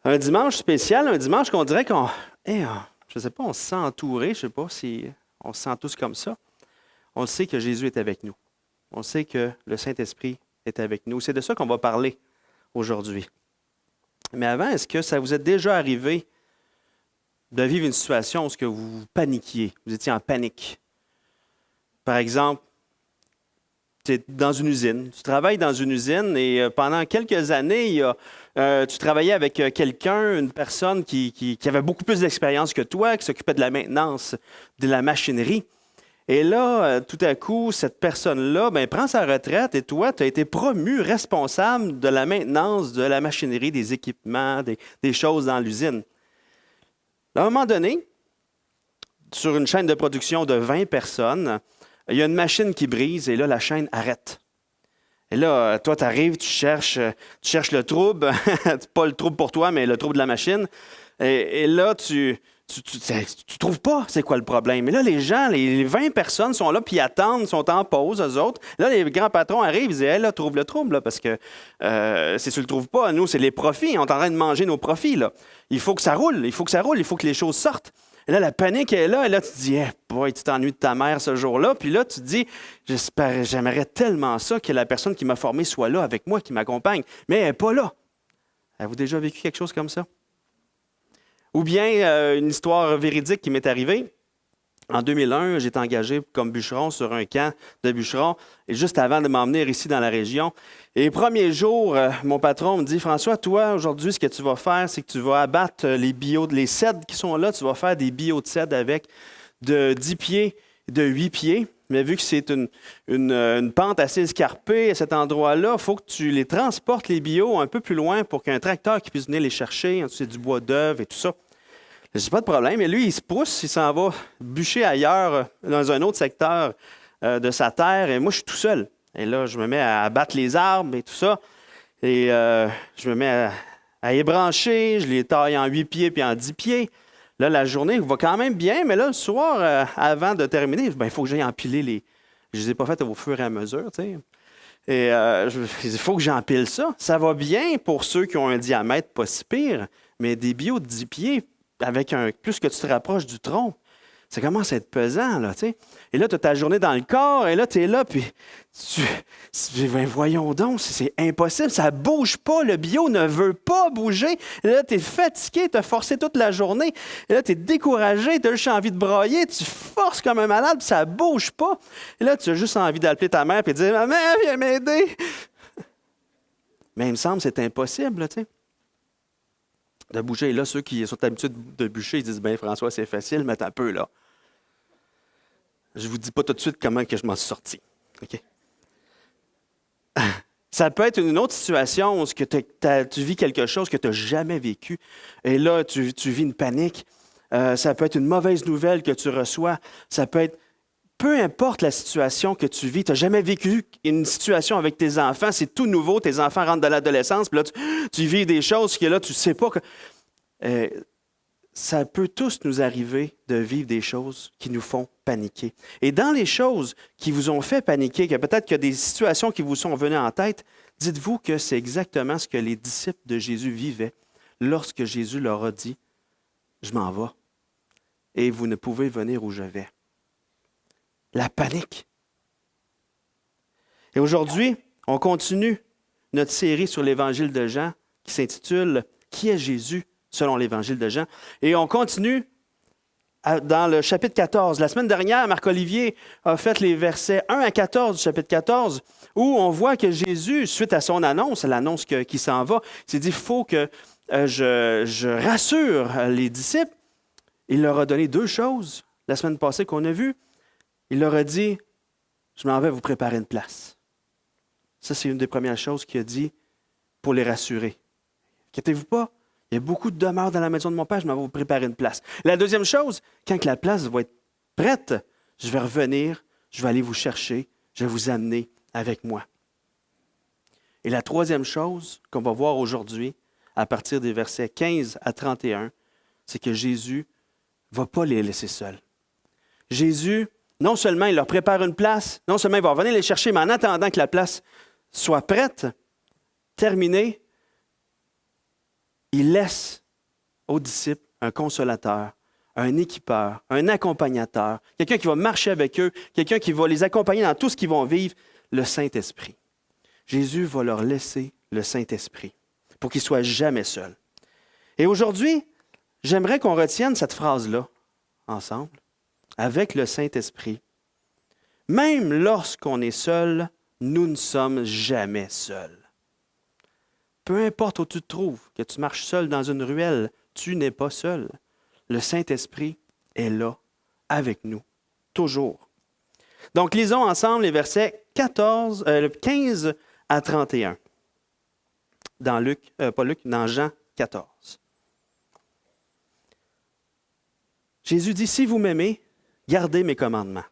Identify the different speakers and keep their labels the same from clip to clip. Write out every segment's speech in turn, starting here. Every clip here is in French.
Speaker 1: Un dimanche spécial, un dimanche qu'on dirait qu'on, je ne sais pas, on se sent entouré, je ne sais pas si on se sent tous comme ça. On sait que Jésus est avec nous. On sait que le Saint-Esprit est avec nous. C'est de ça qu'on va parler aujourd'hui. Mais avant, est-ce que ça vous est déjà arrivé de vivre une situation où vous paniquiez, vous étiez en panique? Par exemple, tu es dans une usine, tu travailles dans une usine et pendant quelques années, tu travaillais avec quelqu'un, une personne qui avait beaucoup plus d'expérience que toi, qui s'occupait de la maintenance de la machinerie. Et là, tout à coup, cette personne-là prend sa retraite et toi, tu as été promu responsable de la maintenance de la machinerie, des équipements, des choses dans l'usine. À un moment donné, sur une chaîne de production de 20 personnes, il y a une machine qui brise et là, la chaîne arrête. Et là, toi, tu arrives, tu cherches le trouble, pas le trouble pour toi, mais le trouble de la machine. Et là, tu trouves pas c'est quoi le problème. Et là, les gens, les 20 personnes sont là, puis ils attendent, sont en pause, eux autres. Là, les grands patrons arrivent, ils disent hey, là, trouve le trouble, là, parce que si tu le trouves pas, nous, c'est les profits. On est en train de manger nos profits. Là. Il faut que ça roule, il faut que les choses sortent. Et là, la panique est là, et là, tu te dis, boy, tu t'ennuies de ta mère ce jour-là. Puis là, tu te dis, j'aimerais tellement ça que la personne qui m'a formé soit là avec moi, qui m'accompagne. Mais elle n'est pas là. Avez-vous déjà vécu quelque chose comme ça? Ou bien une histoire véridique qui m'est arrivée. En 2001, j'étais engagé comme bûcheron sur un camp de bûcherons, et juste avant de m'emmener ici dans la région. Et les premiers jours, mon patron me dit, François, toi, aujourd'hui, ce que tu vas faire, c'est que tu vas abattre les cèdres qui sont là, tu vas faire des billots de cèdres avec de 10 pieds, de 8 pieds. Mais vu que c'est une pente assez escarpée à cet endroit-là, il faut que tu les transportes, les billots, un peu plus loin pour qu'un tracteur qui puisse venir les chercher. C'est du bois d'œuvre et tout ça. Je dis pas de problème. Et lui, il se pousse, il s'en va bûcher ailleurs, dans un autre secteur de sa terre. Et moi, je suis tout seul. Et là, je me mets à abattre les arbres et tout ça. Et je me mets à ébrancher. Je les taille en 8 pieds puis en 10 pieds. Là, la journée va quand même bien. Mais là, le soir, avant de terminer, il faut que j'aille empiler les... Je ne les ai pas faites au fur et à mesure, tu sais. Et il faut que j'empile ça. Ça va bien pour ceux qui ont un diamètre pas si pire. Mais des billots de 10 pieds... plus que tu te rapproches du tronc, ça commence à être pesant, là, tu sais. Et là, tu as ta journée dans le corps, et là, tu es là, puis voyons donc, c'est impossible, ça ne bouge pas, le bio ne veut pas bouger. Et là, tu es fatigué, tu as forcé toute la journée, et là, tu es découragé, tu as juste envie de brailler, tu forces comme un malade, puis ça ne bouge pas. Et là, tu as juste envie d'appeler ta mère, puis de dire « Maman, viens m'aider! » Mais il me semble que c'est impossible, là, tu sais. De bouger. Et là, ceux qui sont habitués de bûcher, ils disent, François, c'est facile, mais t'as un peu, là. Je vous dis pas tout de suite comment que je m'en suis sorti. OK? Ça peut être une autre situation où tu vis quelque chose que tu n'as jamais vécu. Et là, tu vis une panique. Ça peut être une mauvaise nouvelle que tu reçois. Ça peut être... Peu importe la situation que tu vis, tu n'as jamais vécu une situation avec tes enfants, c'est tout nouveau, tes enfants rentrent de l'adolescence, puis là, tu vis des choses que là, tu ne sais pas. Ça peut tous nous arriver de vivre des choses qui nous font paniquer. Et dans les choses qui vous ont fait paniquer, que peut-être qu'il y a des situations qui vous sont venues en tête, dites-vous que c'est exactement ce que les disciples de Jésus vivaient lorsque Jésus leur a dit, « Je m'en vais, et vous ne pouvez venir où je vais. » La panique. Et aujourd'hui, on continue notre série sur l'Évangile de Jean qui s'intitule « Qui est Jésus selon l'Évangile de Jean ?» Et on continue dans le chapitre 14. La semaine dernière, Marc-Olivier a fait les versets 1 à 14 du chapitre 14 où on voit que Jésus, suite à son annonce, l'annonce qui s'en va, s'est dit « Il faut que je rassure les disciples. » Il leur a donné 2 choses la semaine passée qu'on a vues. Il leur a dit, je m'en vais vous préparer une place. Ça, c'est une des premières choses qu'il a dit pour les rassurer. Inquiétez-vous pas, il y a beaucoup de demeures dans la maison de mon Père, je m'en vais vous préparer une place. La deuxième chose, quand la place va être prête, je vais revenir, je vais aller vous chercher, je vais vous amener avec moi. Et la troisième chose qu'on va voir aujourd'hui, à partir des versets 15 à 31, c'est que Jésus ne va pas les laisser seuls. Jésus, non seulement il leur prépare une place, non seulement il va venir les chercher, mais en attendant que la place soit prête, terminée, il laisse aux disciples un consolateur, un équipeur, un accompagnateur, quelqu'un qui va marcher avec eux, quelqu'un qui va les accompagner dans tout ce qu'ils vont vivre, le Saint-Esprit. Jésus va leur laisser le Saint-Esprit pour qu'ils ne soient jamais seuls. Et aujourd'hui, j'aimerais qu'on retienne cette phrase-là ensemble, avec le Saint-Esprit. Même lorsqu'on est seul, nous ne sommes jamais seuls. Peu importe où tu te trouves, que tu marches seul dans une ruelle, tu n'es pas seul. Le Saint-Esprit est là, avec nous, toujours. Donc, lisons ensemble les versets 15 à 31. Dans dans Jean 14. Jésus dit, « Si vous m'aimez, gardez mes commandements.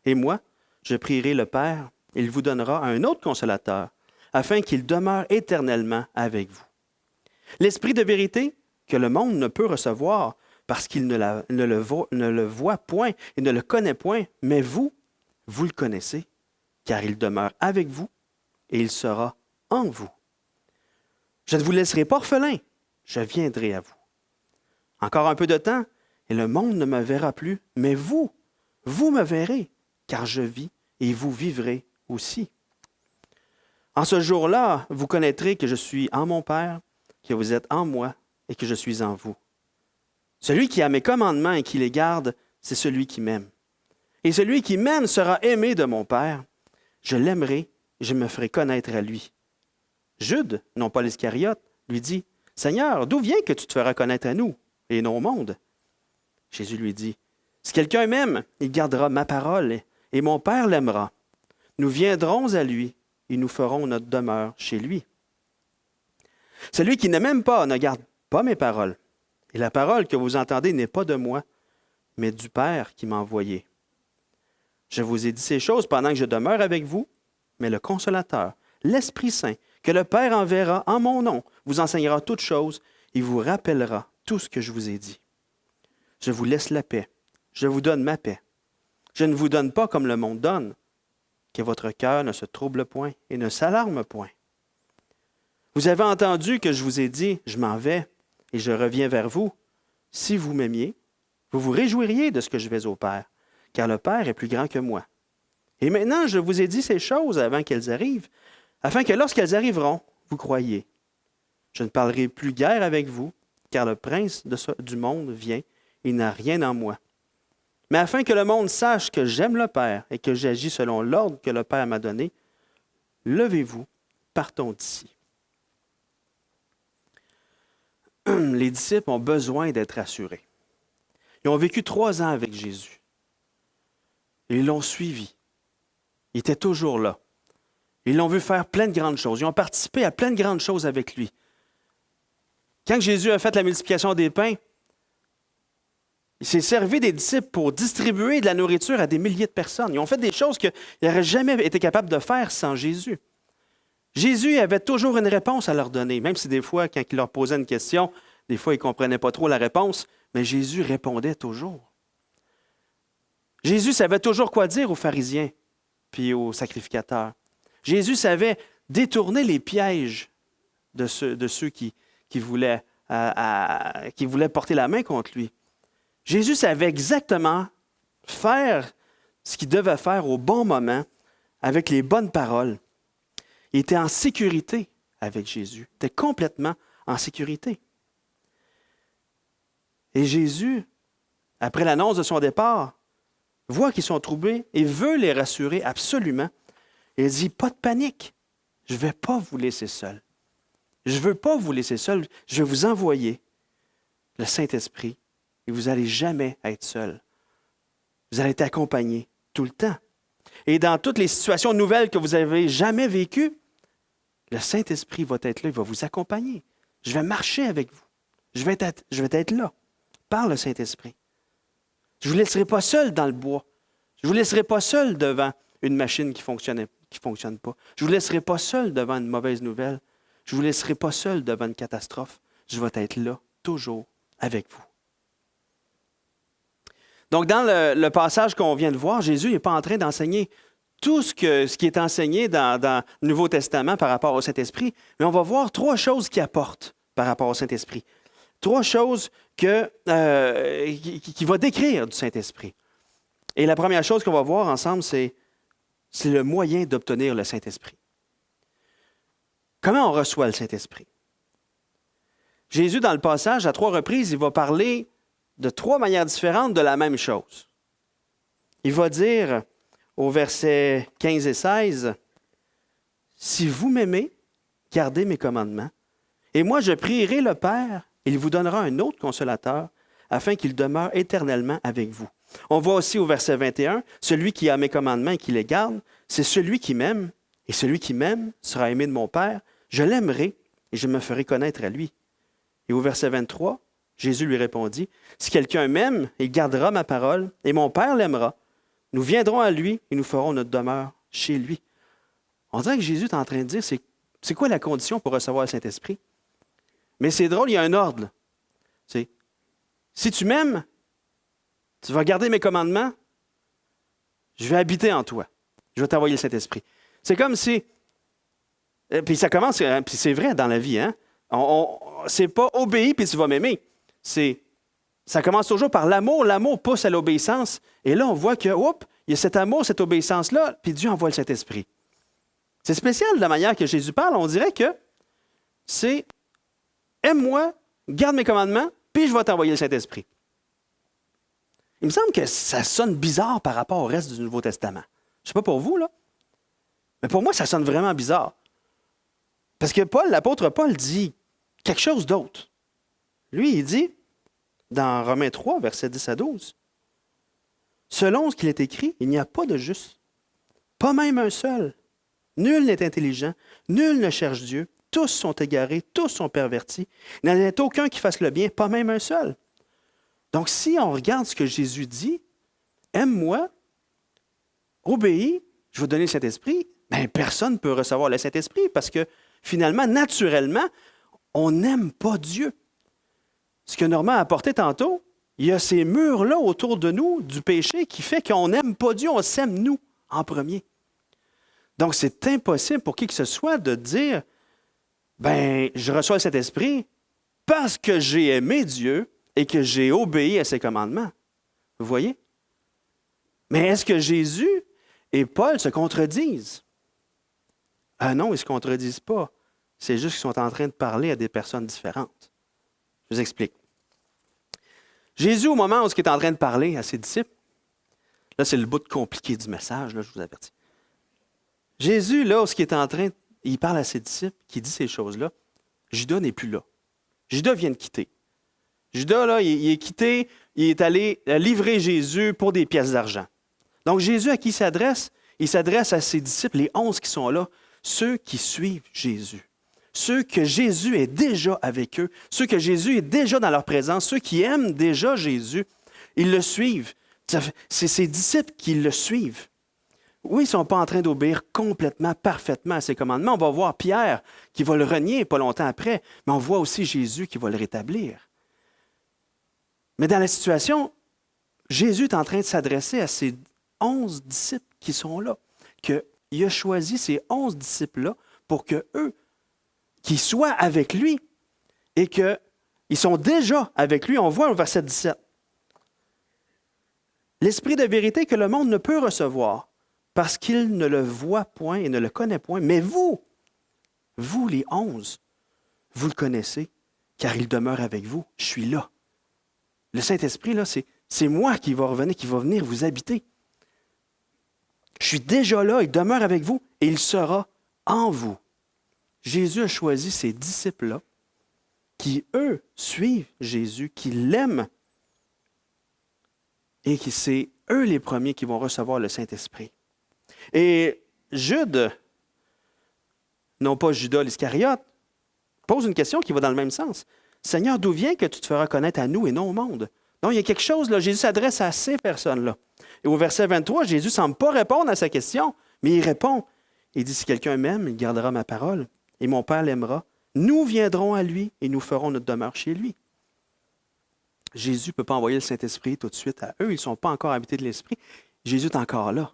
Speaker 1: Et moi, je prierai le Père, il vous donnera un autre consolateur, afin qu'il demeure éternellement avec vous. L'Esprit de vérité que le monde ne peut recevoir, parce qu'il ne le voit point et ne le connaît point, mais vous le connaissez, car il demeure avec vous et il sera en vous. Je ne vous laisserai pas orphelin, je viendrai à vous. Encore un peu de temps, et le monde ne me verra plus, mais vous me verrez, car je vis et vous vivrez aussi. En ce jour-là, vous connaîtrez que je suis en mon Père, que vous êtes en moi et que je suis en vous. Celui qui a mes commandements et qui les garde, c'est celui qui m'aime. Et celui qui m'aime sera aimé de mon Père. Je l'aimerai et je me ferai connaître à lui. » Jude, non pas l'Iscariote, lui dit, « Seigneur, d'où vient que tu te feras connaître à nous et non au monde? » Jésus lui dit, « Si quelqu'un m'aime, il gardera ma parole et mon Père l'aimera. Nous viendrons à lui et nous ferons notre demeure chez lui. Celui qui ne m'aime pas ne garde pas mes paroles. Et la parole que vous entendez n'est pas de moi, mais du Père qui m'a envoyé. Je vous ai dit ces choses pendant que je demeure avec vous, mais le Consolateur, l'Esprit Saint, que le Père enverra en mon nom, vous enseignera toutes choses et vous rappellera tout ce que je vous ai dit. Je vous laisse la paix, je vous donne ma paix. Je ne vous donne pas comme le monde donne, que votre cœur ne se trouble point et ne s'alarme point. Vous avez entendu que je vous ai dit, je m'en vais et je reviens vers vous. Si vous m'aimiez, vous vous réjouiriez de ce que je vais au Père, car le Père est plus grand que moi. Et maintenant, je vous ai dit ces choses avant qu'elles arrivent, afin que lorsqu'elles arriveront, vous croyiez. Je ne parlerai plus guère avec vous, car le prince du monde vient, il n'a rien en moi. Mais afin que le monde sache que j'aime le Père et que j'agis selon l'ordre que le Père m'a donné, levez-vous, partons d'ici. Les disciples ont besoin d'être rassurés. Ils ont vécu 3 ans avec Jésus. Ils l'ont suivi. Il était toujours là. Ils l'ont vu faire plein de grandes choses. Ils ont participé à plein de grandes choses avec lui. Quand Jésus a fait la multiplication des pains, il s'est servi des disciples pour distribuer de la nourriture à des milliers de personnes. Ils ont fait des choses qu'ils n'auraient jamais été capables de faire sans Jésus. Jésus avait toujours une réponse à leur donner, même si des fois, quand il leur posait une question, des fois, ils ne comprenaient pas trop la réponse, mais Jésus répondait toujours. Jésus savait toujours quoi dire aux pharisiens puis aux sacrificateurs. Jésus savait détourner les pièges de ceux qui voulaient porter la main contre lui. Jésus savait exactement faire ce qu'il devait faire au bon moment, avec les bonnes paroles. Il était en sécurité avec Jésus. Il était complètement en sécurité. Et Jésus, après l'annonce de son départ, voit qu'ils sont troublés et veut les rassurer absolument. Et il dit, pas de panique, je ne vais pas vous laisser seuls. Je ne veux pas vous laisser seuls, je vais vous envoyer le Saint-Esprit et vous n'allez jamais être seuls. Vous allez être accompagnés tout le temps. Et dans toutes les situations nouvelles que vous n'avez jamais vécues, le Saint-Esprit va être là, il va vous accompagner. Je vais marcher avec vous. Je vais être là par le Saint-Esprit. Je ne vous laisserai pas seul dans le bois. Je ne vous laisserai pas seul devant une machine qui ne fonctionne pas. Je ne vous laisserai pas seul devant une mauvaise nouvelle. Je ne vous laisserai pas seul devant une catastrophe. Je vais être là, toujours, avec vous. Donc, dans le passage qu'on vient de voir, Jésus n'est pas en train d'enseigner tout ce qui est enseigné dans le Nouveau Testament par rapport au Saint-Esprit, mais on va voir 3 choses qu'il apporte par rapport au Saint-Esprit. 3 choses qui va décrire du Saint-Esprit. Et la première chose qu'on va voir ensemble, c'est le moyen d'obtenir le Saint-Esprit. Comment on reçoit le Saint-Esprit? Jésus, dans le passage, à 3 reprises, il va parler de 3 manières différentes de la même chose. Il va dire au verset 15 et 16, « Si vous m'aimez, gardez mes commandements, et moi je prierai le Père, il vous donnera un autre consolateur, afin qu'il demeure éternellement avec vous. » On voit aussi au verset 21, « Celui qui a mes commandements et qui les garde, c'est celui qui m'aime, et celui qui m'aime sera aimé de mon Père. Je l'aimerai et je me ferai connaître à lui. » Et au verset 23, Jésus lui répondit, « Si quelqu'un m'aime, il gardera ma parole, et mon Père l'aimera. Nous viendrons à lui et nous ferons notre demeure chez lui. » On dirait que Jésus est en train de dire, c'est quoi la condition pour recevoir le Saint-Esprit? Mais c'est drôle, il y a un ordre. C'est, si tu m'aimes, tu vas garder mes commandements, je vais habiter en toi. Je vais t'envoyer le Saint-Esprit. C'est comme si, puis ça commence, puis c'est vrai dans la vie, hein? C'est pas obéis puis tu vas m'aimer. Ça commence toujours par l'amour. L'amour pousse à l'obéissance. Et là, on voit que, il y a cet amour, cette obéissance-là, puis Dieu envoie le Saint-Esprit. C'est spécial de la manière que Jésus parle. On dirait que c'est aime-moi, garde mes commandements, puis je vais t'envoyer le Saint-Esprit. Il me semble que ça sonne bizarre par rapport au reste du Nouveau Testament. Je ne sais pas pour vous, là. Mais pour moi, ça sonne vraiment bizarre. Parce que l'apôtre Paul dit quelque chose d'autre. Lui, il dit, dans Romains 3, versets 10 à 12, « Selon ce qu'il est écrit, il n'y a pas de juste, pas même un seul. Nul n'est intelligent, nul ne cherche Dieu. Tous sont égarés, tous sont pervertis. Il n'y en a aucun qui fasse le bien, pas même un seul. » Donc, si on regarde ce que Jésus dit, « Aime-moi, obéis, je vais donner le Saint-Esprit », bien, personne ne peut recevoir le Saint-Esprit parce que, finalement, naturellement, on n'aime pas Dieu. Ce que Normand a apporté tantôt, il y a ces murs-là autour de nous, du péché, qui fait qu'on n'aime pas Dieu, on s'aime nous en premier. Donc, c'est impossible pour qui que ce soit de dire, ben, je reçois cet esprit parce que j'ai aimé Dieu et que j'ai obéi à ses commandements. Vous voyez? Mais est-ce que Jésus et Paul se contredisent? Ah non, ils ne se contredisent pas. C'est juste qu'ils sont en train de parler à des personnes différentes. Je vous explique. Jésus, au moment où il est en train de parler à ses disciples, là, c'est le bout compliqué du message, là, je vous avertis. Jésus, là, où il parle à ses disciples, qui dit ces choses-là, Judas n'est plus là. Judas vient de quitter. Judas, là, il est quitté, il est allé livrer Jésus pour des pièces d'argent. Donc, Jésus, à qui il s'adresse? Il s'adresse à ses disciples, les 11 qui sont là, ceux qui suivent Jésus. Ceux que Jésus est déjà avec eux, ceux que Jésus est déjà dans leur présence, ceux qui aiment déjà Jésus, ils le suivent. C'est ses disciples qui le suivent. Oui, ils ne sont pas en train d'obéir complètement, parfaitement à ses commandements. On va voir Pierre qui va le renier pas longtemps après, mais on voit aussi Jésus qui va le rétablir. Mais dans la situation, Jésus est en train de s'adresser à ces 11 disciples qui sont là, qu'il a choisi ces 11 disciples-là pour qu'eux, qu'ils soient avec lui et qu'ils sont déjà avec lui. On voit au verset 17. L'esprit de vérité que le monde ne peut recevoir parce qu'il ne le voit point et ne le connaît point. Mais vous les 11, vous le connaissez car il demeure avec vous. Je suis là. Le Saint-Esprit, là, c'est moi qui va revenir, qui va venir vous habiter. Je suis déjà là, il demeure avec vous et il sera en vous. Jésus a choisi ces disciples-là qui, eux, suivent Jésus, qui l'aiment et qui c'est eux les premiers qui vont recevoir le Saint-Esprit. Et Jude, non pas Judas l'Iscariote, pose une question qui va dans le même sens. Seigneur, d'où vient que tu te feras connaître à nous et non au monde? Donc, il y a quelque chose, là, Jésus s'adresse à ces personnes-là. Et au verset 23, Jésus ne semble pas répondre à sa question, mais il répond. Il dit, si quelqu'un m'aime, il gardera ma parole. Et mon Père l'aimera. Nous viendrons à lui et nous ferons notre demeure chez lui. Jésus ne peut pas envoyer le Saint-Esprit tout de suite à eux. Ils ne sont pas encore habités de l'Esprit. Jésus est encore là.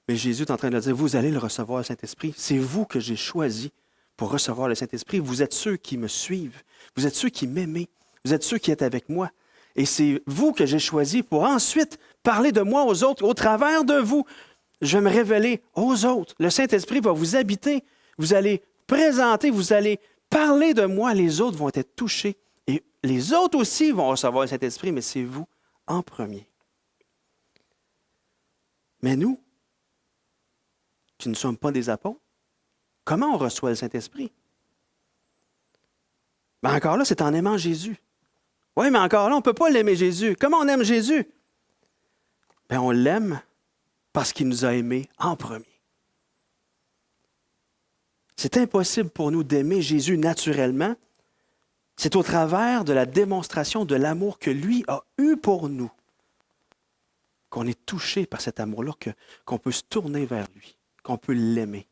Speaker 1: Mais Jésus est en train de leur dire, vous allez le recevoir, le Saint-Esprit. C'est vous que j'ai choisi pour recevoir le Saint-Esprit. Vous êtes ceux qui me suivent. Vous êtes ceux qui m'aiment. Vous êtes ceux qui êtes avec moi. Et c'est vous que j'ai choisi pour ensuite parler de moi aux autres. Au travers de vous, je vais me révéler aux autres. Le Saint-Esprit va vous habiter. Vous allez présenter, vous allez parler de moi. Les autres vont être touchés. Et les autres aussi vont recevoir le Saint-Esprit, mais c'est vous en premier. Mais nous, qui ne sommes pas des apôtres, comment on reçoit le Saint-Esprit? Ben encore là, c'est en aimant Jésus. Oui, mais encore là, on ne peut pas l'aimer Jésus. Comment on aime Jésus? Ben on l'aime parce qu'il nous a aimés en premier. C'est impossible pour nous d'aimer Jésus naturellement. C'est au travers de la démonstration de l'amour que lui a eu pour nous qu'on est touché par cet amour-là, qu'on peut se tourner vers lui, qu'on peut l'aimer.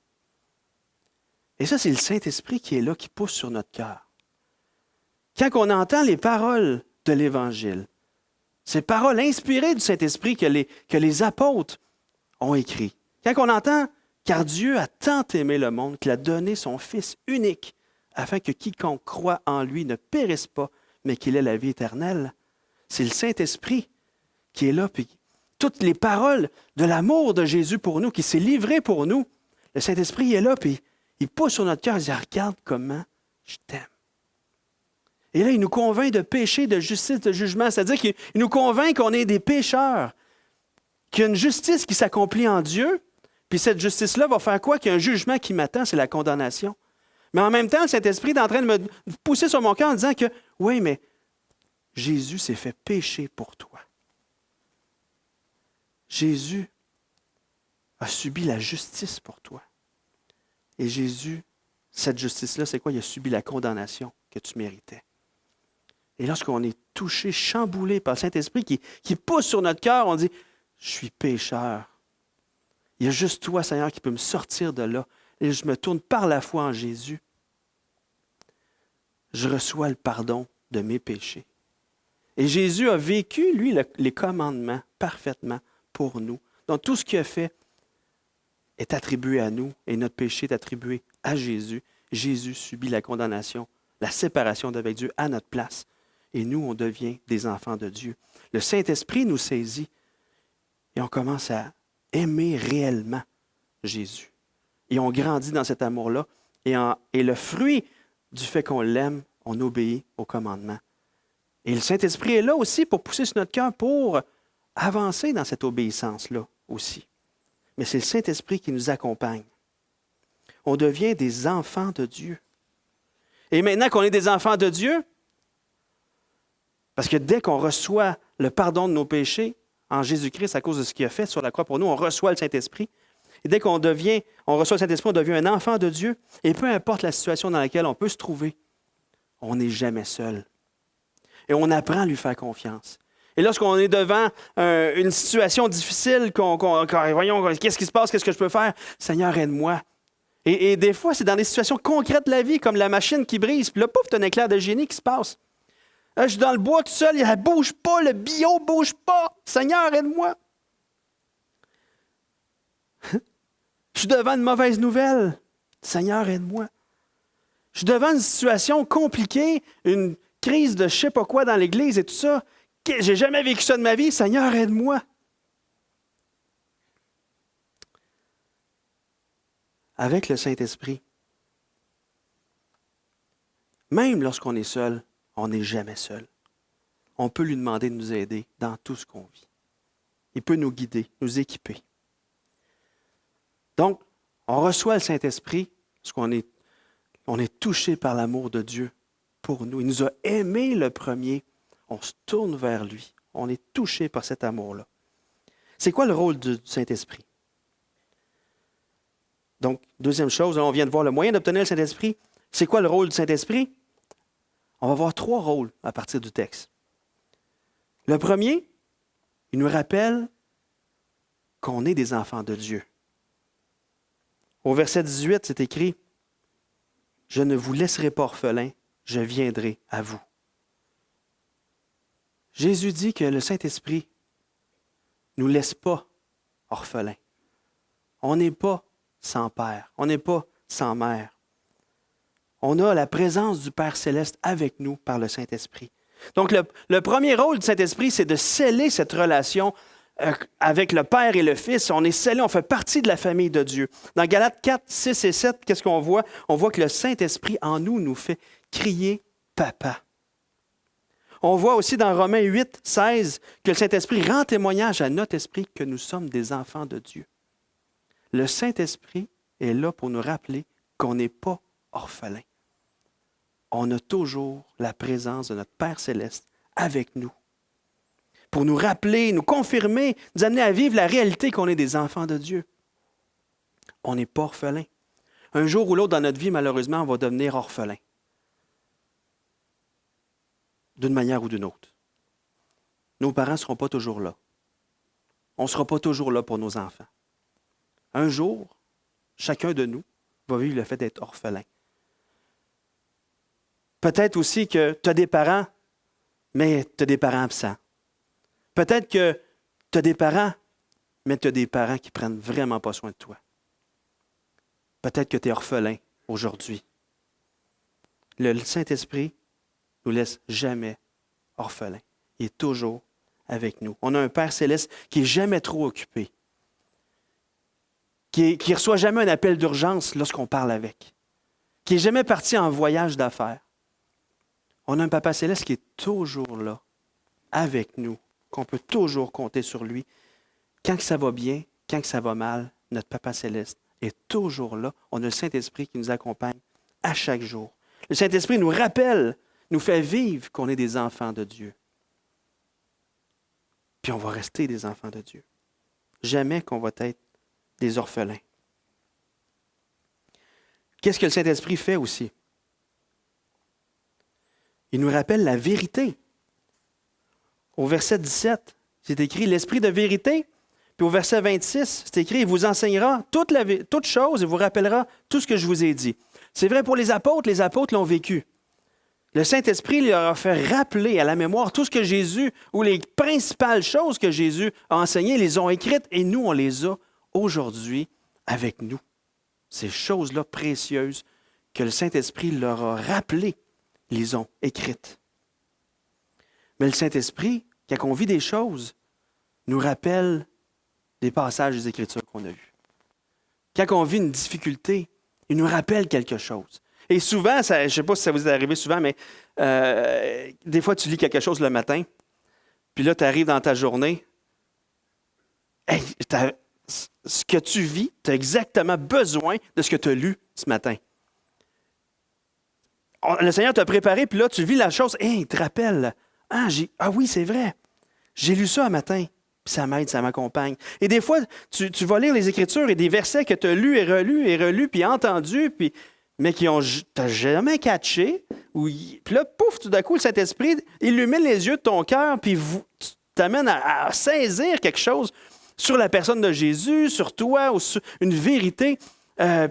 Speaker 1: Et ça, c'est le Saint-Esprit qui est là, qui pousse sur notre cœur. Quand on entend les paroles de l'Évangile, ces paroles inspirées du Saint-Esprit que les apôtres ont écrites, quand on entend « Car Dieu a tant aimé le monde qu'il a donné son Fils unique, afin que quiconque croit en lui ne périsse pas, mais qu'il ait la vie éternelle », c'est le Saint-Esprit qui est là, puis toutes les paroles de l'amour de Jésus pour nous, qui s'est livré pour nous, le Saint-Esprit est là, puis il pousse sur notre cœur, il dit « Regarde comment je t'aime ». Et là, il nous convainc de péché, de justice, de jugement. C'est-à-dire qu'il nous convainc qu'on est des pécheurs, qu'il y a une justice qui s'accomplit en Dieu, puis cette justice-là va faire quoi? Qu'il y a un jugement qui m'attend, c'est la condamnation. Mais en même temps, le Saint-Esprit est en train de me pousser sur mon cœur en disant que, oui, mais Jésus s'est fait pécher pour toi. Jésus a subi la justice pour toi. Et Jésus, cette justice-là, c'est quoi? Il a subi la condamnation que tu méritais. Et lorsqu'on est touché, chamboulé par le Saint-Esprit qui pousse sur notre cœur, on dit, je suis pécheur. Il y a juste toi, Seigneur, qui peux me sortir de là. Et je me tourne par la foi en Jésus. Je reçois le pardon de mes péchés. Et Jésus a vécu, lui, les commandements parfaitement pour nous. Donc, tout ce qu'il a fait est attribué à nous et notre péché est attribué à Jésus. Jésus subit la condamnation, la séparation d'avec Dieu à notre place. Et nous, on devient des enfants de Dieu. Le Saint-Esprit nous saisit et on commence à aimer réellement Jésus. Et on grandit dans cet amour-là. Et le fruit du fait qu'on l'aime, on obéit au commandement. Et le Saint-Esprit est là aussi pour pousser sur notre cœur, pour avancer dans cette obéissance-là aussi. Mais c'est le Saint-Esprit qui nous accompagne. On devient des enfants de Dieu. Et maintenant qu'on est des enfants de Dieu, parce que dès qu'on reçoit le pardon de nos péchés en Jésus-Christ à cause de ce qu'il a fait sur la croix pour nous, on reçoit le Saint-Esprit. Et dès qu'on reçoit le Saint-Esprit, on devient un enfant de Dieu. Et peu importe la situation dans laquelle on peut se trouver, on n'est jamais seul. Et on apprend à lui faire confiance. Et lorsqu'on est devant une situation difficile, voyons, qu'est-ce qui se passe, qu'est-ce que je peux faire? Seigneur, aide-moi. Et des fois, c'est dans des situations concrètes de la vie, comme la machine qui brise, puis là, pouf, t'as un éclair de génie qui se passe. Là, je suis dans le bois tout seul, elle ne bouge pas, le bio ne bouge pas. Seigneur, aide-moi. Je suis devant une mauvaise nouvelle. Seigneur, aide-moi. Je suis devant une situation compliquée, une crise de je ne sais pas quoi dans l'Église et tout ça. J'ai jamais vécu ça de ma vie. Seigneur, aide-moi. Avec le Saint-Esprit, même lorsqu'on est seul, on n'est jamais seul. On peut lui demander de nous aider dans tout ce qu'on vit. Il peut nous guider, nous équiper. Donc, on reçoit le Saint-Esprit parce qu'on est touché par l'amour de Dieu pour nous. Il nous a aimés le premier. On se tourne vers lui. On est touché par cet amour-là. C'est quoi le rôle du Saint-Esprit? Donc, deuxième chose, on vient de voir le moyen d'obtenir le Saint-Esprit. C'est quoi le rôle du Saint-Esprit? On va voir 3 rôles à partir du texte. Le premier, il nous rappelle qu'on est des enfants de Dieu. Au verset 18, c'est écrit « Je ne vous laisserai pas orphelins, je viendrai à vous. » Jésus dit que le Saint-Esprit ne nous laisse pas orphelins. On n'est pas sans père, on n'est pas sans mère. On a la présence du Père Céleste avec nous par le Saint-Esprit. Donc, le premier rôle du Saint-Esprit, c'est de sceller cette relation avec le Père et le Fils. On est scellé, on fait partie de la famille de Dieu. Dans Galates 4, 6 et 7, qu'est-ce qu'on voit? On voit que le Saint-Esprit en nous fait crier « Papa ». On voit aussi dans Romains 8, 16, que le Saint-Esprit rend témoignage à notre esprit que nous sommes des enfants de Dieu. Le Saint-Esprit est là pour nous rappeler qu'on n'est pas orphelin. On a toujours la présence de notre Père Céleste avec nous, pour nous rappeler, nous confirmer, nous amener à vivre la réalité qu'on est des enfants de Dieu. On n'est pas orphelin. Un jour ou l'autre dans notre vie, malheureusement, on va devenir orphelin. D'une manière ou d'une autre. Nos parents ne seront pas toujours là. On ne sera pas toujours là pour nos enfants. Un jour, chacun de nous va vivre le fait d'être orphelin. Peut-être aussi que tu as des parents, mais tu as des parents absents. Peut-être que tu as des parents, mais tu as des parents qui ne prennent vraiment pas soin de toi. Peut-être que tu es orphelin aujourd'hui. Le Saint-Esprit ne nous laisse jamais orphelins. Il est toujours avec nous. On a un Père Céleste qui n'est jamais trop occupé, qui ne reçoit jamais un appel d'urgence lorsqu'on parle avec, qui n'est jamais parti en voyage d'affaires. On a un Papa Céleste qui est toujours là, avec nous, qu'on peut toujours compter sur lui. Quand ça va bien, quand ça va mal, notre Papa Céleste est toujours là. On a le Saint-Esprit qui nous accompagne à chaque jour. Le Saint-Esprit nous rappelle, nous fait vivre qu'on est des enfants de Dieu. Puis on va rester des enfants de Dieu. Jamais qu'on va être des orphelins. Qu'est-ce que le Saint-Esprit fait aussi? Il nous rappelle la vérité. Au verset 17, c'est écrit « L'Esprit de vérité ». Puis au verset 26, c'est écrit « Il vous enseignera toute chose et vous rappellera tout ce que je vous ai dit ». C'est vrai pour les apôtres l'ont vécu. Le Saint-Esprit leur a fait rappeler à la mémoire tout ce que Jésus, ou les principales choses que Jésus a enseignées, les ont écrites et nous, on les a aujourd'hui avec nous. Ces choses-là précieuses que le Saint-Esprit leur a rappelées, ils les ont écrites. Mais le Saint-Esprit, quand on vit des choses, nous rappelle des passages des Écritures qu'on a vus. Quand on vit une difficulté, il nous rappelle quelque chose. Et souvent, je ne sais pas si ça vous est arrivé souvent, mais des fois, tu lis quelque chose le matin, puis là, tu arrives dans ta journée. Hey, ce que tu vis, tu as exactement besoin de ce que tu as lu ce matin. Le Seigneur t'a préparé, puis là, tu vis la chose. Hey, il te rappelle. Ah oui, c'est vrai. J'ai lu ça un matin. Puis ça m'aide, ça m'accompagne. Et des fois, tu vas lire les Écritures et des versets que tu as lus, puis entendus, mais qui t'as jamais catché. Puis là, pouf, tout d'un coup, le Saint-Esprit illumine les yeux de ton cœur, puis t'amène à saisir quelque chose sur la personne de Jésus, sur toi, ou sur une vérité.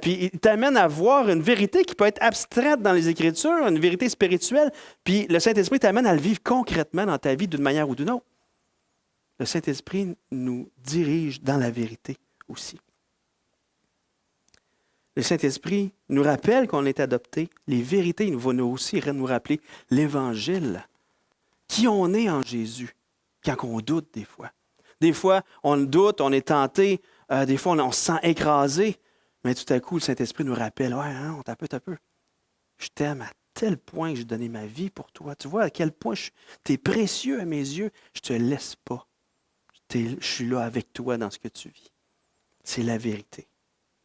Speaker 1: Puis il t'amène à voir une vérité qui peut être abstraite dans les Écritures, une vérité spirituelle. Puis le Saint-Esprit t'amène à le vivre concrètement dans ta vie d'une manière ou d'une autre. Le Saint-Esprit nous dirige dans la vérité aussi. Le Saint-Esprit nous rappelle qu'on est adopté. Les vérités, il va nous aussi nous rappeler l'Évangile. Qui on est en Jésus, quand on doute des fois. Des fois, on doute, on est tenté. Des fois, on se sent écrasé. Mais tout à coup, le Saint-Esprit nous rappelle, « Ouais, non, t'as peu. Je t'aime à tel point que j'ai donné ma vie pour toi. Tu vois à quel point tu es précieux à mes yeux. Je ne te laisse pas. Je suis là avec toi dans ce que tu vis. » C'est la vérité.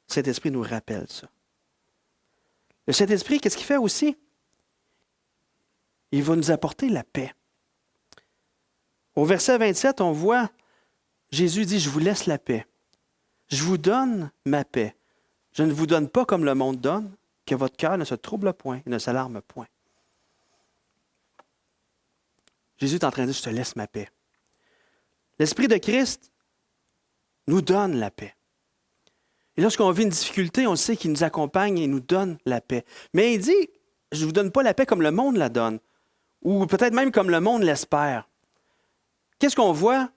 Speaker 1: Le Saint-Esprit nous rappelle ça. Le Saint-Esprit, qu'est-ce qu'il fait aussi? Il va nous apporter la paix. Au verset 27, on voit, Jésus dit, « Je vous laisse la paix. Je vous donne ma paix. Je ne vous donne pas comme le monde donne, que votre cœur ne se trouble point et ne s'alarme point. » Jésus est en train de dire, « Je te laisse ma paix. » L'Esprit de Christ nous donne la paix. Et lorsqu'on vit une difficulté, on sait qu'il nous accompagne et nous donne la paix. Mais il dit, je ne vous donne pas la paix comme le monde la donne, ou peut-être même comme le monde l'espère. Qu'est-ce qu'on voit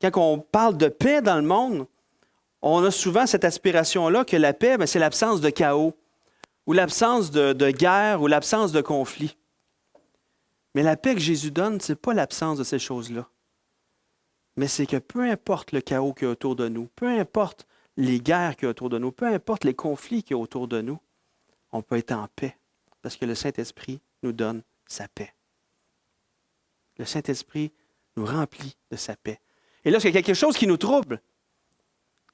Speaker 1: quand on parle de paix dans le monde? On a souvent cette aspiration-là que la paix, c'est l'absence de chaos. ou l'absence de guerre, ou l'absence de conflit. Mais la paix que Jésus donne, ce n'est pas l'absence de ces choses-là. Mais c'est que peu importe le chaos qu'il y a autour de nous, peu importe les guerres qu'il y a autour de nous, peu importe les conflits qu'il y a autour de nous, on peut être en paix parce que le Saint-Esprit nous donne sa paix. Le Saint-Esprit nous remplit de sa paix. Et lorsqu'il y a quelque chose qui nous trouble,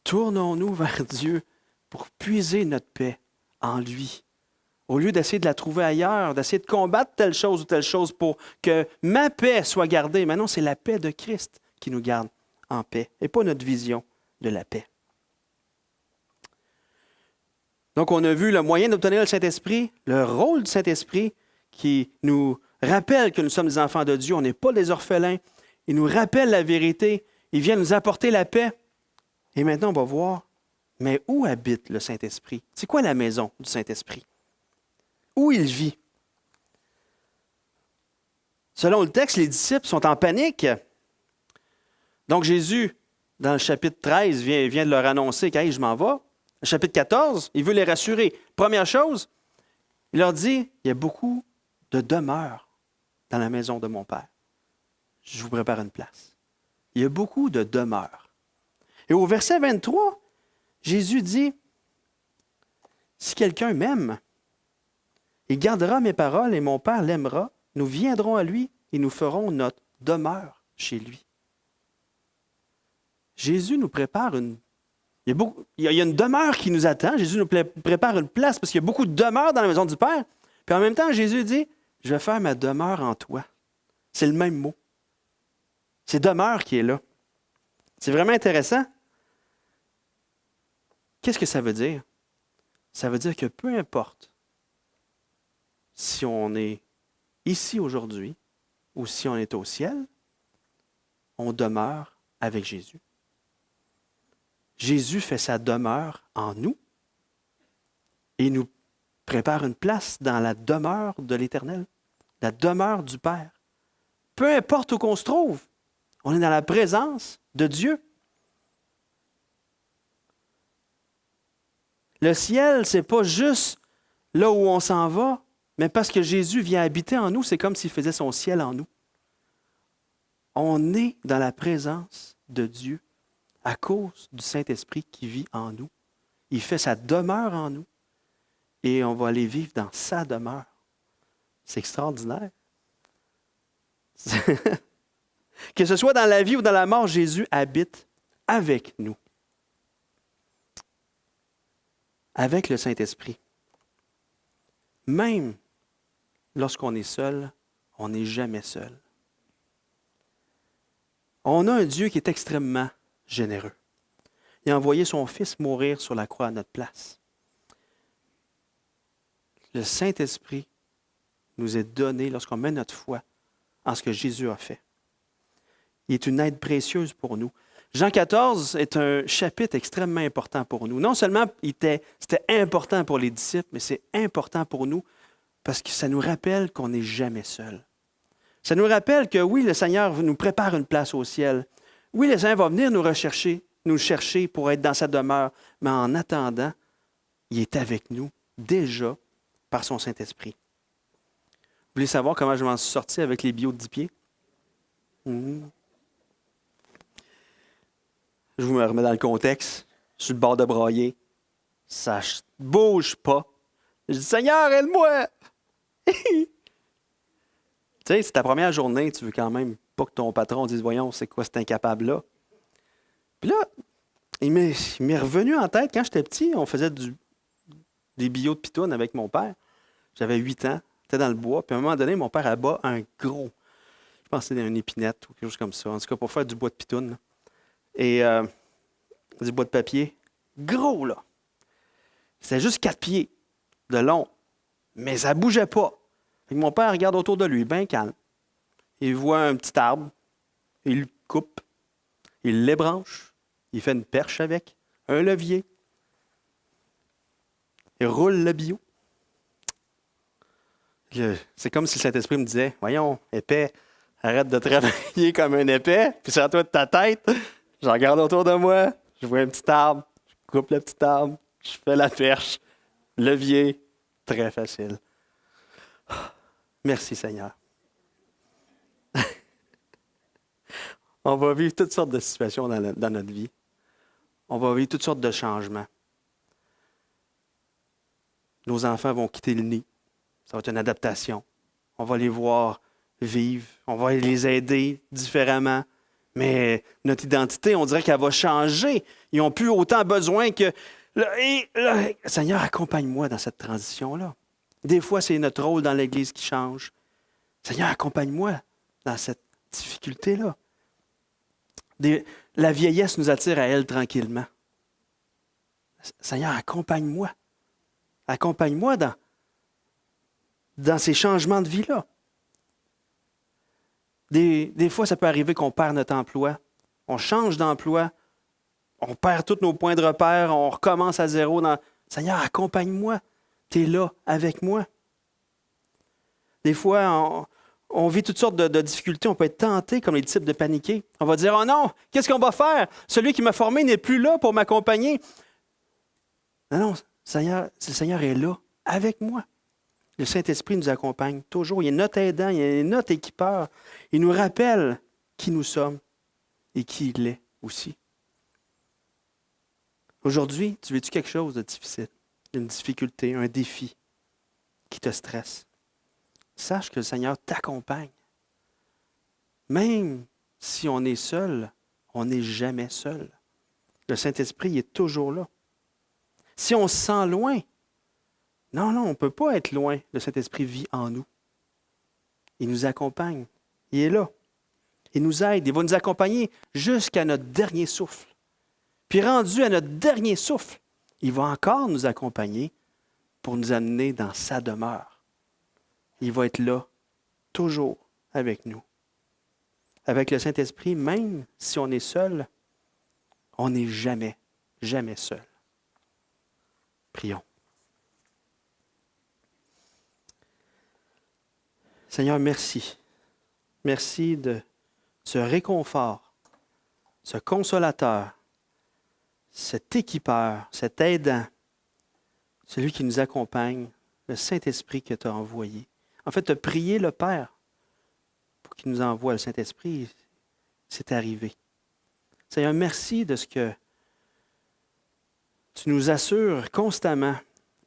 Speaker 1: tournons-nous vers Dieu pour puiser notre paix en lui. Au lieu d'essayer de la trouver ailleurs, d'essayer de combattre telle chose ou telle chose pour que ma paix soit gardée. Mais non, c'est la paix de Christ qui nous garde en paix et pas notre vision de la paix. Donc, on a vu le moyen d'obtenir le Saint-Esprit, le rôle du Saint-Esprit qui nous rappelle que nous sommes des enfants de Dieu, on n'est pas des orphelins. Il nous rappelle la vérité, il vient nous apporter la paix. Et maintenant, on va voir, mais où habite le Saint-Esprit? C'est quoi la maison du Saint-Esprit? Où il vit? Selon le texte, les disciples sont en panique. Donc Jésus, dans le chapitre 13, vient de leur annoncer qu'hey, je m'en vais. Le chapitre 14, il veut les rassurer. Première chose, il leur dit, il y a beaucoup de demeures dans la maison de mon Père. Je vous prépare une place. Il y a beaucoup de demeures. Et au verset 23, Jésus dit, si quelqu'un m'aime, il gardera mes paroles et mon Père l'aimera. Nous viendrons à lui et nous ferons notre demeure chez lui. Jésus nous prépare il y a une demeure qui nous attend. Jésus nous prépare une place parce qu'il y a beaucoup de demeures dans la maison du Père. Puis en même temps, Jésus dit, je vais faire ma demeure en toi. C'est le même mot. C'est demeure qui est là. C'est vraiment intéressant. Qu'est-ce que ça veut dire? Ça veut dire que peu importe si on est ici aujourd'hui ou si on est au ciel, on demeure avec Jésus. Jésus fait sa demeure en nous et nous prépare une place dans la demeure de l'Éternel, la demeure du Père. Peu importe où qu'on se trouve, on est dans la présence de Dieu. Le ciel, ce n'est pas juste là où on s'en va, mais parce que Jésus vient habiter en nous, c'est comme s'il faisait son ciel en nous. On est dans la présence de Dieu à cause du Saint-Esprit qui vit en nous. Il fait sa demeure en nous et on va aller vivre dans sa demeure. C'est extraordinaire. Que ce soit dans la vie ou dans la mort, Jésus habite avec nous. Avec le Saint-Esprit. Même lorsqu'on est seul, on n'est jamais seul. On a un Dieu qui est extrêmement généreux. Il a envoyé son Fils mourir sur la croix à notre place. Le Saint-Esprit nous est donné lorsqu'on met notre foi en ce que Jésus a fait. Il est une aide précieuse pour nous. Jean 14 est un chapitre extrêmement important pour nous. Non seulement c'était important pour les disciples, mais c'est important pour nous parce que ça nous rappelle qu'on n'est jamais seul. Ça nous rappelle que oui, le Seigneur nous prépare une place au ciel. Oui, le Seigneur va venir nous chercher pour être dans sa demeure, mais en attendant, il est avec nous déjà par son Saint-Esprit. Vous voulez savoir comment je m'en suis sorti avec les bio de 10 pieds? Je vous remets dans le contexte. Je suis le bord de brailler. Ça ne bouge pas. Je dis, Seigneur, aide-moi! Tu sais, c'est ta première journée, tu veux quand même pas que ton patron dise, voyons, c'est quoi cet incapable-là? Puis là, il m'est revenu en tête, quand j'étais petit, on faisait des billots de pitounes avec mon père. J'avais 8 ans, j'étais dans le bois, puis à un moment donné, mon père abat un gros, je pense que c'était une épinette ou quelque chose comme ça, en tout cas pour faire du bois de pitoune. Et du bois de papier, gros là. C'était juste 4 pieds de long, mais ça ne bougeait pas. Fait que mon père regarde autour de lui, bien calme. Il voit un petit arbre, il le coupe, il l'ébranche, il fait une perche avec, un levier. Il roule le bio. C'est comme si le Saint-Esprit me disait, voyons, épais, arrête de travailler comme un épais, puis sur toi de ta tête, je regarde autour de moi, je vois un petit arbre, je coupe le petit arbre, je fais la perche, levier, Très facile. Merci Seigneur. On va vivre toutes sortes de situations dans notre vie. On va vivre toutes sortes de changements. Nos enfants vont quitter le nid. Ça va être une adaptation. On va les voir vivre. On va les aider différemment. Mais notre identité, on dirait qu'elle va changer. Ils n'ont plus autant besoin que... Seigneur, accompagne-moi dans cette transition-là. Des fois, c'est notre rôle dans l'Église qui change. Seigneur, accompagne-moi dans cette difficulté-là. La vieillesse nous attire à elle tranquillement. Seigneur, accompagne-moi. Accompagne-moi dans ces changements de vie-là. Des fois, ça peut arriver qu'on perd notre emploi. On change d'emploi. On perd tous nos points de repère. On recommence à zéro. Seigneur, accompagne-moi. Tu es là avec moi. Des fois, on vit toutes sortes de difficultés. On peut être tenté, comme les disciples, de paniquer. On va dire, oh non, qu'est-ce qu'on va faire? Celui qui m'a formé n'est plus là pour m'accompagner. Non, le Seigneur est là, avec moi. Le Saint-Esprit nous accompagne toujours. Il est notre aidant, il est notre équipeur. Il nous rappelle qui nous sommes et qui il est aussi. Aujourd'hui, tu vis-tu quelque chose de difficile? Une difficulté, un défi qui te stresse? Sache que le Seigneur t'accompagne. Même si on est seul, on n'est jamais seul. Le Saint-Esprit est toujours là. Si on se sent loin, non, on ne peut pas être loin. Le Saint-Esprit vit en nous. Il nous accompagne. Il est là. Il nous aide. Il va nous accompagner jusqu'à notre dernier souffle. Puis rendu à notre dernier souffle, il va encore nous accompagner pour nous amener dans sa demeure. Il va être là, toujours avec nous. Avec le Saint-Esprit, même si on est seul, on n'est jamais, jamais seul. Prions. Seigneur, merci. Merci de ce réconfort, ce consolateur, cet équipeur, cet aidant, celui qui nous accompagne, le Saint-Esprit que tu as envoyé. En fait, tu as prié le Père pour qu'il nous envoie le Saint-Esprit. C'est arrivé. Seigneur, merci de ce que tu nous assures constamment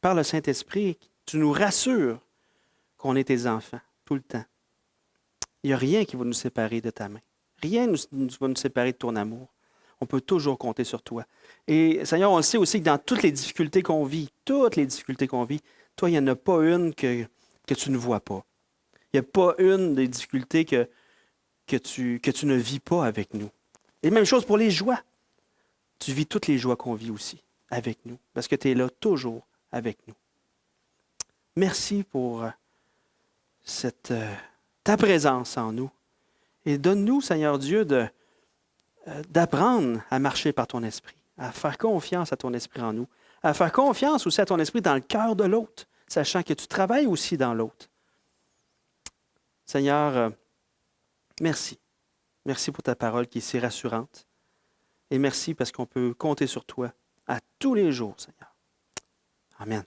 Speaker 1: par le Saint-Esprit. Tu nous rassures qu'on est tes enfants tout le temps. Il n'y a rien qui va nous séparer de ta main. Rien ne va nous séparer de ton amour. On peut toujours compter sur toi. Et Seigneur, on le sait aussi que dans toutes les difficultés qu'on vit, toi, il n'y en a pas une que tu ne vois pas. Il n'y a pas une des difficultés que tu ne vis pas avec nous. Et même chose pour les joies. Tu vis toutes les joies qu'on vit aussi avec nous, parce que tu es là toujours avec nous. Merci pour ta présence en nous. Et donne-nous, Seigneur Dieu, d'apprendre à marcher par ton esprit, à faire confiance à ton esprit en nous, à faire confiance aussi à ton esprit dans le cœur de l'autre, sachant que tu travailles aussi dans l'autre. Seigneur, merci. Merci pour ta parole qui est si rassurante. Et merci parce qu'on peut compter sur toi à tous les jours, Seigneur. Amen.